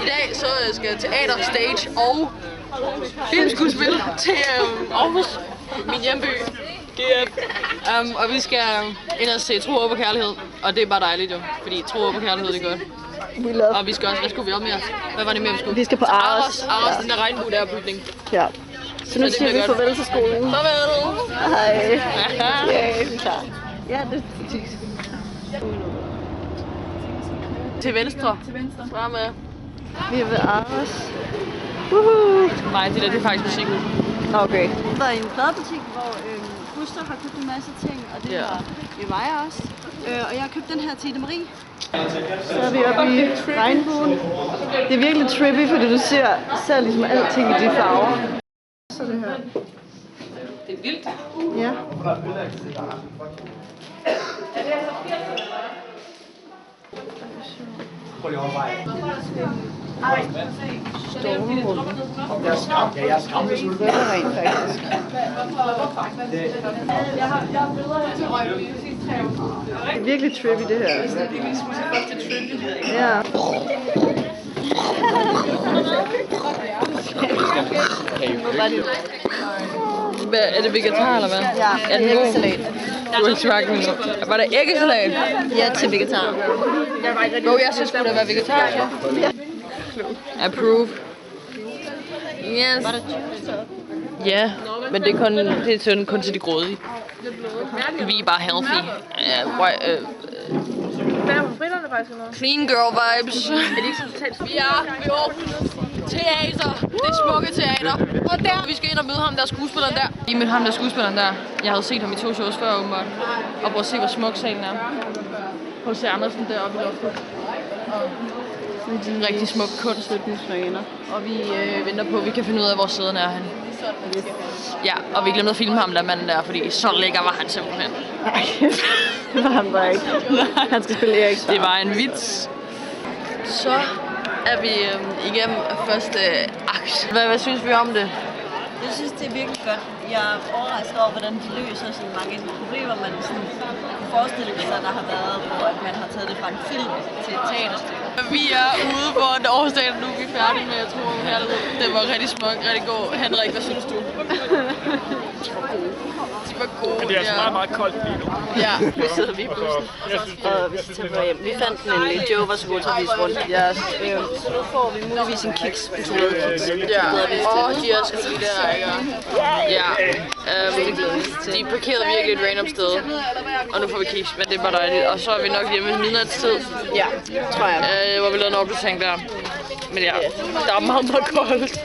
I dag så skal teater, stage og filmskuespil til Aarhus, min hjemby. Og vi skal ind og se Tro, Håb og Kærlighed, og det er bare dejligt jo, fordi Tro, Håb og Kærlighed det er godt. Og vi skal også, hvad skulle vi op med? Hvad var det mere vi skulle? Vi skal på Aros. Aros, den der regnbue der bygning. Ja. Så nu siger vi farvel til skolen. Farvel! Hej. Ja, vi er klar. Ja, det er typisk. Til venstre. Fremad. Vi er ved Aros. Nej, det er faktisk musik. Okay. Jeg var i en pladebutik, hvor Buster har købt en masse ting, og det var jeg også. Og jeg har købt den her til Ida Marie. Så er vi oppe i regnbuen. Det er virkelig trippy, fordi du ser ligesom alting i de farver. Så det her. Det er vildt. Ja. Prøv lige at overveje. Stormrum. Jeg er skræmt. Det er rent faktisk. Det er virkelig trippy det her. Ja. Er det vegetar eller hvad? Ja, er det æggesalat. Du har ikke smagt den. Var det æggesalat? Ja, til vegetar. Jo, jeg synes skulle da være vegetar. Ja. Approve. Yes. Ja, men det er sådan kun til de grådige. Vi er bare healthy. Clean girl vibes. Vi er ved Aarhus Teater. Det smukke teater. Og der, vi skal ind og møde ham der skuespilleren der. Vi mødte ham der skuespilleren der. Jeg havde set ham i 2 shows før åbenbart. Og prøv at se, hvor smuk salen er. H.C. Andersen deroppe i loftet. Rigtig smuk kunst. Og vi venter på, at vi kan finde ud af, hvor sæderne er han. Ja, og vi glemte at filme ham der manden der, fordi så lækker var han simpelthen. Nej, det var han bare ikke. Han skal spille Erik. Det var en vits. Så er vi igennem første akt. Hvad synes vi om det? Jeg synes, det er virkelig godt. Jeg er overrasket over, hvordan de løser sådan mange problemer, man sådan forestillinger, der har været, hvor at man har taget det fra en film til et teaterstykke. Vi er ude på en årsdag, nu er vi færdige med, jeg tror, det var rigtig smukt, rigtig god. Henrik, hvad synes du? De var gode. Men det er altså meget, meget koldt lige nu. Ja, nu sidder vi i bussen. Og vi skal tage på hjem. Vi fandt den endelig. Joe var så god til at vise rundt. Ja, så nu får vi muligvis en kiks. Ja, de er sgu lige der, ikke? Ja. De parkerede virkelig et random sted. Og nu får vi kiks, men det er bare dejligt. Og så er vi nok hjemme i midnatstid. Ja, tror jeg. Hvor vi lavede en opdatering der. Men ja, der er meget, meget koldt.